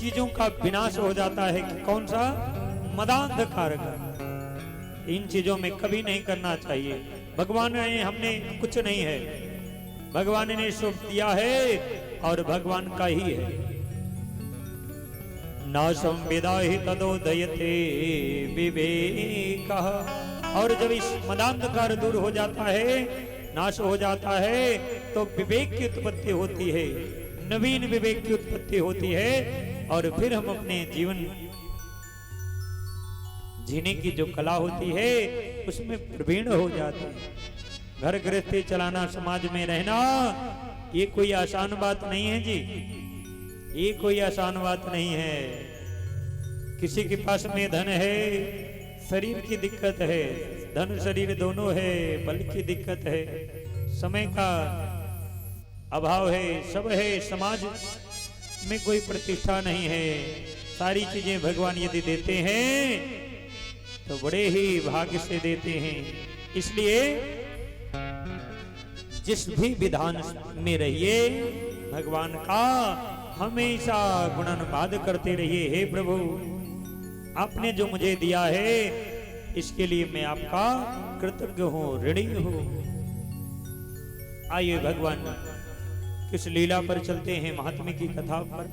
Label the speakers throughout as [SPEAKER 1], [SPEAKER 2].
[SPEAKER 1] चीजों का विनाश हो जाता है कि कौन सा? मदांधकार का। इन चीजों में कभी नहीं करना चाहिए। भगवान ने, हमने कुछ नहीं है, भगवान ने शुभ दिया है और भगवान का ही है। नाशम विदाहि तदोदयते विवेकः। और जब इस मदांधकार दूर हो जाता है, नाश हो जाता है, तो विवेक की उत्पत्ति होती है, नवीन विवेक की उत्पत्ति होती है। और फिर हम अपने जीवन जीने की जो कला होती है उसमें प्रवीण हो जाते हैं। घर गृहस्थी चलाना, समाज में रहना, ये कोई आसान बात नहीं है जी, ये कोई आसान बात नहीं है। किसी के पास में धन है, शरीर की दिक्कत है, धन शरीर दोनों है, बल की दिक्कत है, समय का अभाव है, सब है, समाज में कोई प्रतिष्ठा नहीं है। सारी चीजें भगवान यदि देते हैं तो बड़े ही भाग्य से देते हैं। इसलिए जिस भी विधान में रहिए, भगवान का हमेशा गुणानुवाद करते रहिए। हे प्रभु, आपने जो मुझे दिया है इसके लिए मैं आपका कृतज्ञ हूं, ऋणी हूं। आइए भगवान किस लीला पर चलते हैं, महात्म्य की कथा पर।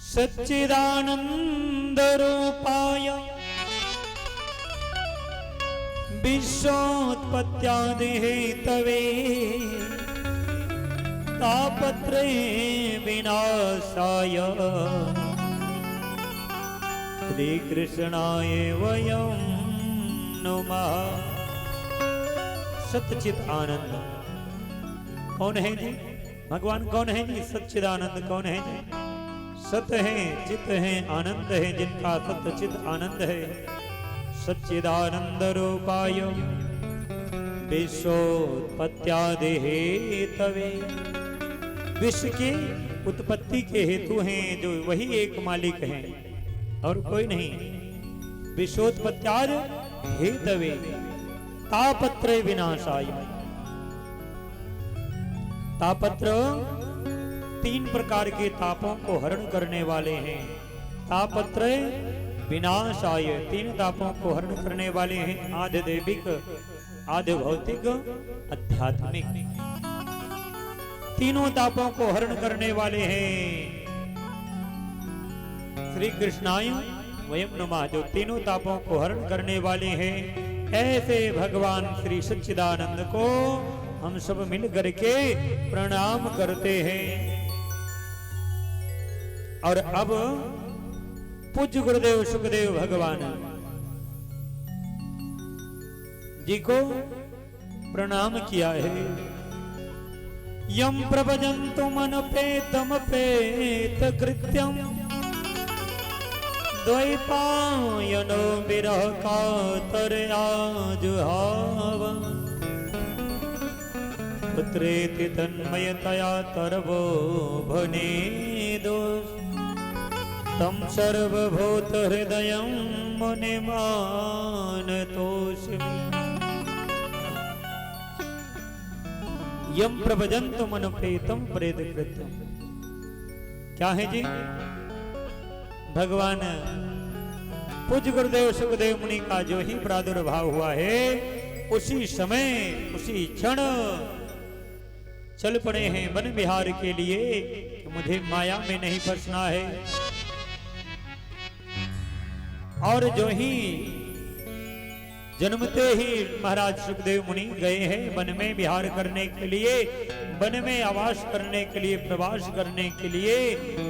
[SPEAKER 1] सच्चिदानंद रूपाय विश्वोत्पत्त्यादि हेतवे तापत्रय विनाशाय श्री कृष्णाय वयं नमः। सच्चिद आनंद कौन है जी? भगवान कौन है जी? सच्चिदानंद कौन है जी? सत है, चित है, आनंद है, जिनका सत चित आनंद है। सच्चिदानंद रूपाय विश्वोत्पत्त्यादि हेतवे। विश्व की उत्पत्ति के हेतु हैं जो वही एक मालिक हैं और कोई नहीं। विश्वोत्पत्त्यादि हेतवे तापत्रय विनाशाय। तापत्र तीन प्रकार के तापों को हरण करने वाले हैं। तापत्रय विनाशाय, तीन तापों को हरण करने वाले हैं। आधि दैविक, आधि भौतिक, आध्यात्मिक। तीनों तापों को हरण करने वाले हैं श्री कृष्णाय वयं नमः, जो तीनों तापों को हरण करने वाले हैं। ऐसे भगवान श्री सच्चिदानंद को हम सब मिल करके प्रणाम करते हैं। और अब पूज्य गुरुदेव सुखदेव भगवान जी को प्रणाम किया है। यम प्रभजन्तु मनपेतमपेत कृत्यम द्वैपायनो विरह कातरयाजुहाव पुत्रेति तन्मयतया तरवो भने दोष तम सर्वभूत हृदयं मुनिमानतोऽस्मि। यम प्रभजन्तु मनुपेतम प्रेत कृत्यम। क्या है जी? भगवान पूज्य गुरुदेव सुखदेव मुनि का जो ही प्रादुर्भाव हुआ है, उसी समय उसी क्षण चल पड़े हैं वन विहार के लिए कि मुझे माया में नहीं फंसना है। और जो ही जन्मते ही महाराज सुखदेव मुनि गए हैं वन में विहार करने के लिए, वन में आवास करने के लिए, प्रवास करने के लिए।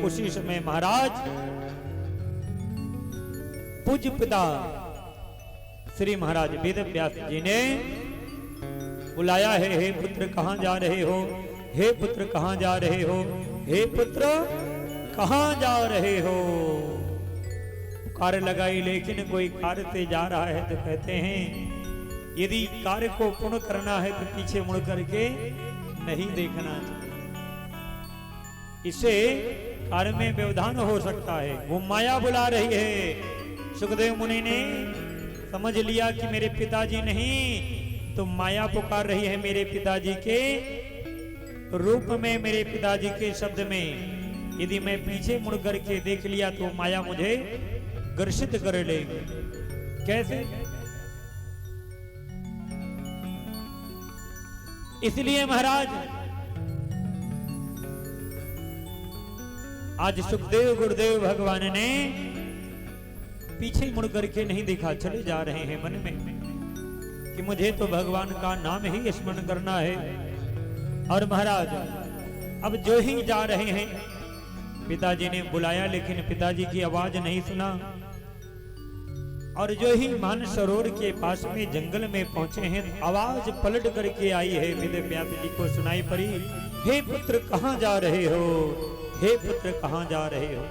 [SPEAKER 1] उसी समय महाराज पूज्य पिता श्री महाराज वेद व्यास जी ने बुलाया है। हे पुत्र कहाँ जा रहे हो? हे पुत्र कहाँ जा रहे हो? हे पुत्र कहाँ जा रहे हो? कार्य लगाई, लेकिन कोई कार्य से जा रहा है तो कहते हैं यदि कार्य को पूर्ण करना है तो पीछे मुड़ करके नहीं देखना चाहिए। इससे कार्य में व्यवधान हो सकता है। वो माया बुला रही है। सुखदेव मुनि ने समझ लिया कि मेरे पिताजी नहीं तो माया पुकार रही है मेरे पिताजी के रूप में, मेरे पिताजी के शब्द में। यदि मैं पीछे मुड़ करके देख लिया तो माया मुझे ग्रसित कर लेगी। कैसे? इसलिए महाराज आज सुखदेव गुरुदेव भगवान ने पीछे मुड़ करके नहीं देखा, चले जा रहे हैं मन में कि मुझे तो भगवान का नाम ही स्मरण करना है। और महाराज अब जो ही जा रहे हैं, पिताजी ने बुलाया लेकिन पिताजी की आवाज नहीं सुना। और जो ही मानसरोवर के पास में जंगल में पहुंचे हैं, आवाज पलट करके आई है, वेदव्यास जी को सुनाई पड़ी, हे पुत्र कहां जा रहे हो, हे पुत्र कहां जा रहे हो।